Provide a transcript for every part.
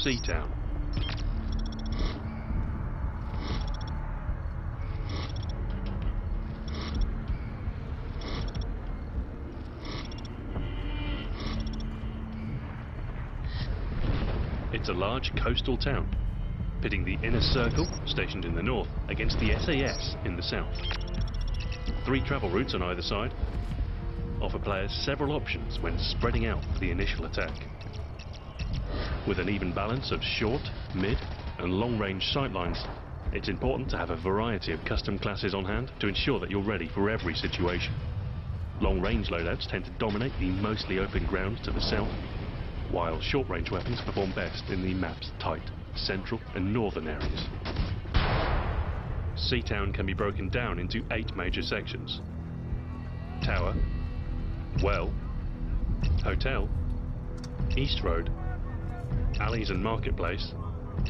Seatown. It's a large coastal town, pitting the Inner Circle, stationed in the north, against the SAS in the south. 3 travel routes on either side offer players several options when spreading out for the initial attack. With an even balance of short, mid and long-range sightlines, it's important to have a variety of custom classes on hand to ensure that you're ready for every situation. Long-range loadouts tend to dominate the mostly open ground to the south, while short-range weapons perform best in the map's tight central and northern areas. Seatown can be broken down into 8 major sections: Tower, Well, Hotel, East Road, Alleys and Marketplace,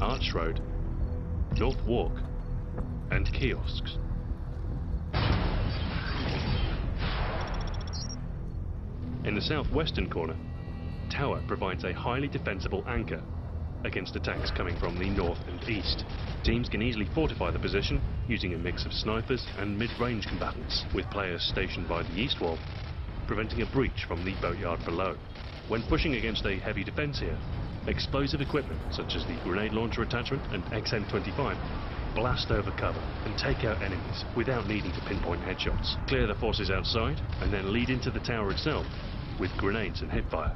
Arch Road, North Walk, and Kiosks. In the southwestern corner, Tower provides a highly defensible anchor against attacks coming from the north and east. Teams can easily fortify the position using a mix of snipers and mid-range combatants, with players stationed by the east wall, preventing a breach from the boatyard below. When pushing against a heavy defence here, explosive equipment such as the grenade launcher attachment and XM25 blast over cover and take out enemies without needing to pinpoint headshots. Clear the forces outside and then lead into the tower itself with grenades and hipfire.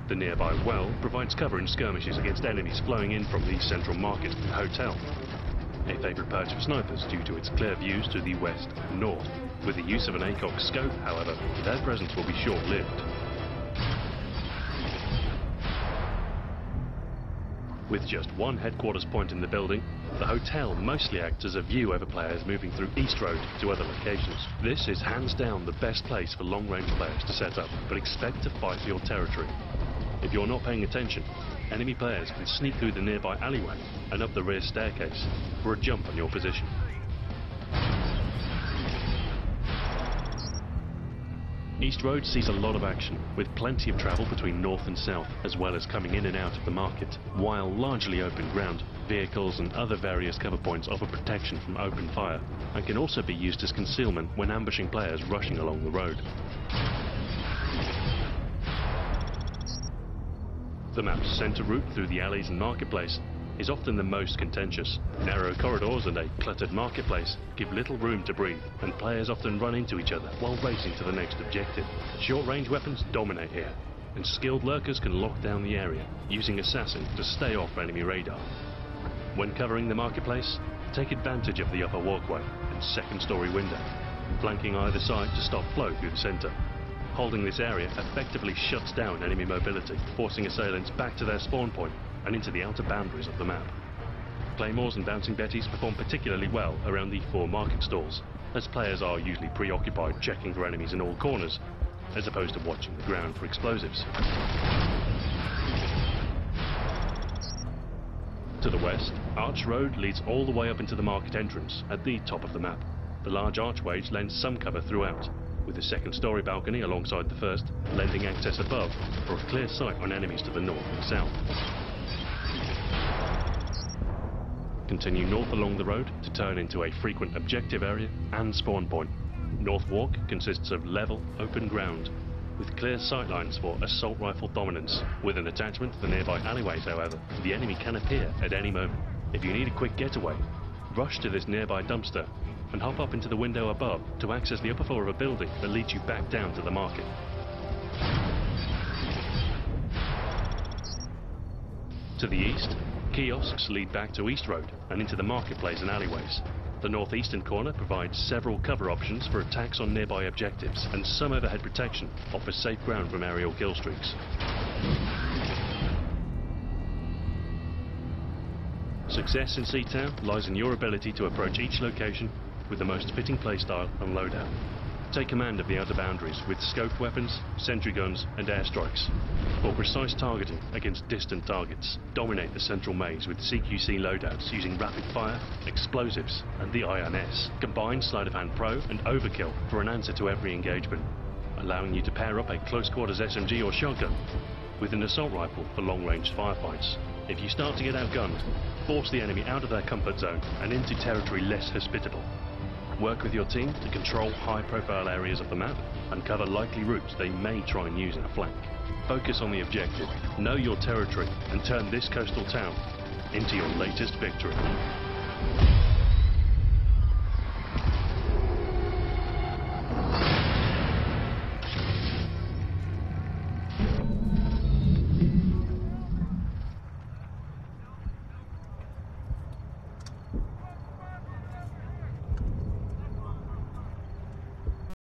The nearby well provides cover in skirmishes against enemies flowing in from the central market and hotel. A favourite perch for snipers due to its clear views to the west and north. With the use of an ACOG scope, however, their presence will be short-lived. With just one headquarters point in the building, the hotel mostly acts as a view over players moving through East Road to other locations. This is hands down the best place for long-range players to set up, but expect to fight for your territory. If you're not paying attention, enemy players can sneak through the nearby alleyway and up the rear staircase for a jump on your position. East Road sees a lot of action, with plenty of travel between north and south, as well as coming in and out of the market. While largely open ground, vehicles and other various cover points offer protection from open fire, and can also be used as concealment when ambushing players rushing along the road. The map's centre route through the alleys and marketplace is often the most contentious. Narrow corridors and a cluttered marketplace give little room to breathe, and players often run into each other while racing to the next objective. Short-range weapons dominate here, and skilled lurkers can lock down the area, using assassins to stay off enemy radar. When covering the marketplace, take advantage of the upper walkway and second-story window, flanking either side to stop flow through the centre. Holding this area effectively shuts down enemy mobility, forcing assailants back to their spawn point and into the outer boundaries of the map. Claymores and bouncing betties perform particularly well around the 4 market stalls, as players are usually preoccupied checking for enemies in all corners, as opposed to watching the ground for explosives. To the west, Arch Road leads all the way up into the market entrance at the top of the map. The large archways lend some cover throughout, with the second-story balcony alongside the first, lending access above for a clear sight on enemies to the north and south. Continue north along the road to turn into a frequent objective area and spawn point. North Walk consists of level, open ground, with clear sightlines for assault rifle dominance. With an attachment to the nearby alleyways, however, the enemy can appear at any moment. If you need a quick getaway, rush to this nearby dumpster and hop up into the window above to access the upper floor of a building that leads you back down to the market. To the east, kiosks lead back to East Road and into the marketplace and alleyways. The northeastern corner provides several cover options for attacks on nearby objectives, and some overhead protection offers safe ground from aerial killstreaks. Success in Seatown lies in your ability to approach each location with the most fitting playstyle and loadout. Take command of the outer boundaries with scoped weapons, sentry guns and airstrikes, for precise targeting against distant targets. Dominate the central maze with CQC loadouts using rapid fire, explosives and the INS. Combine sleight of hand pro and overkill for an answer to every engagement. allowing you to pair up a close quarters SMG or shotgun with an assault rifle for long-range firefights. If you start to get outgunned, force the enemy out of their comfort zone and into territory less hospitable. Work with your team to control high-profile areas of the map and cover likely routes they may try and use in a flank. Focus on the objective, know your territory, and turn this coastal town into your latest victory.